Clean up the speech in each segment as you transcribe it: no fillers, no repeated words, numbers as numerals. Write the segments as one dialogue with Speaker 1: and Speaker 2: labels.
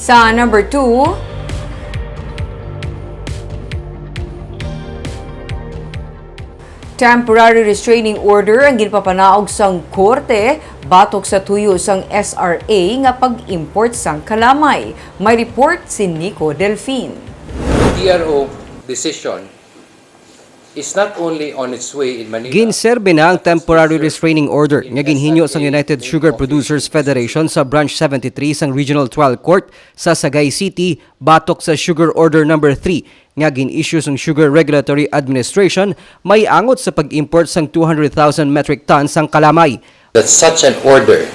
Speaker 1: Sa number 2, temporary restraining order ang ginpapanaog sang korte batok sa tuyo sang SRA nga pag-import sang kalamay. May report si Nico Delfin.
Speaker 2: TRO decision is not only on its way in Manila.
Speaker 3: Ginserbe na ang temporary restraining order nga ginhinyo sang United Sugar Producers Federation sa Branch 73 sang Regional Trial Court sa Sagay City batok sa Sugar Order Number 3 nga gin-issue sang Sugar Regulatory Administration may angot sa pag-import sang 200,000 metric tons sang kalamay.
Speaker 2: That such an order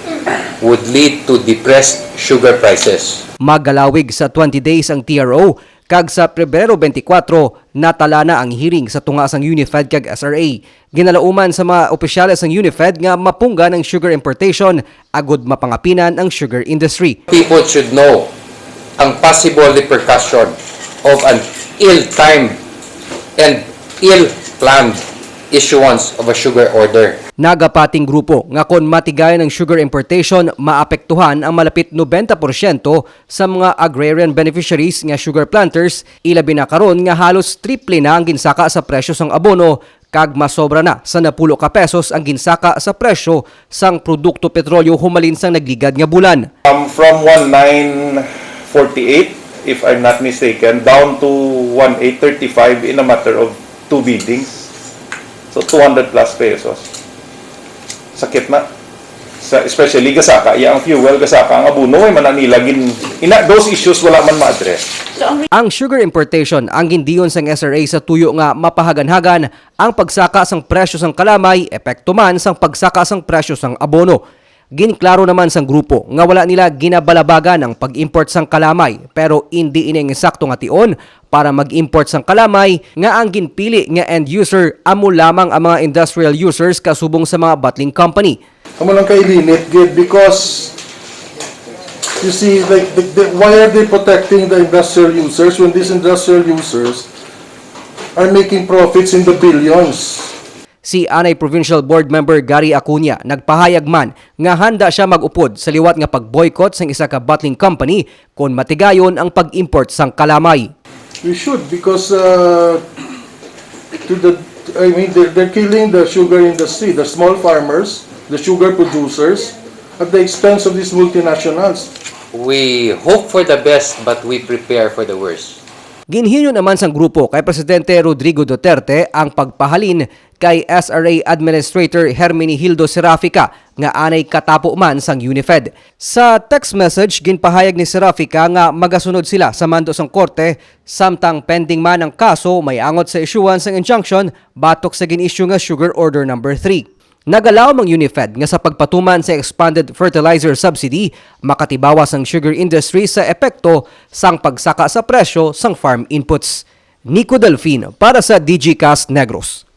Speaker 2: would lead to depressed sugar prices.
Speaker 3: Magalawig sa 20 days ang TRO kag sa Pebrero 24 natala na ang hearing sa tunga sang UniFed kag SRA. Ginalauman sa mga opisyales ng UniFed nga mapungga ng sugar importation agud mapangapinan ang sugar industry.
Speaker 2: People should know ang possible repercussion of an ill-timed and ill-planned issuance of a sugar order.
Speaker 3: Nagapating grupo nga kon matigayan ng sugar importation, maapektuhan ang malapit 90% sa mga agrarian beneficiaries nga sugar planters, ilabi na karon nga halos triple na ang ginsaka sa presyo sang abono kag masobra na sa 10 ka pesos ang ginsaka sa presyo sang produkto petrolyo humalin sang nagligad nga bulan.
Speaker 4: From 1948, if I'm not mistaken, down to 1835 in a matter of 2 biddings. So 200 plus pesos. Sakit na. Especially gasaka, ang fuel, gasaka, ang abuno, ay mananilagin. Those issues wala man ma-address.
Speaker 3: Ang sugar importation ang gindiyon sang SRA sa tuyo nga mapahagan-hagan ang pagsaka sang presyo sang kalamay, epekto man sang pagsaka sang presyo sang abono. Ginklaro naman sang grupo nga wala nila ginabalabagan ang pag-import sang kalamay pero hindi ining eksakto nga tion para mag-import sang kalamay nga ang ginpili nga end user amo lamang ang mga industrial users kasubong sa mga bottling company.
Speaker 5: Amo lang kay limit good because you see like why are they protecting the industrial users when these industrial users are making profits in the billions?
Speaker 3: Si Anay Provincial Board Member Gary Acuña nagpahayag man nga handa siya mag-upod sa liwat nga pag-boycott sang isa ka bottling company kung matigayon ang pag-import sang kalamay.
Speaker 5: We should because they're killing the sugar industry, the small farmers, the sugar producers at the expense of these multinationals.
Speaker 2: We hope for the best but we prepare for the worst.
Speaker 3: Ginhinyo naman sang grupo kay Presidente Rodrigo Duterte ang pagpahalin kay SRA Administrator Hermenegildo Serafica nga anay katapo man sang UniFed. Sa text message, ginpahayag ni Serafica nga magasunod sila sa mando sang korte samtang pending man ang kaso may angot sa issuance ng injunction batok sa gin-issue nga Sugar Order Number 3. Nagalaw mang UniFed nga sa pagpatuman sa expanded fertilizer subsidy, makatibawas ang sugar industry sa epekto sang pagsaka sa presyo sang farm inputs. Nico Delfin para sa DigiCast Negros.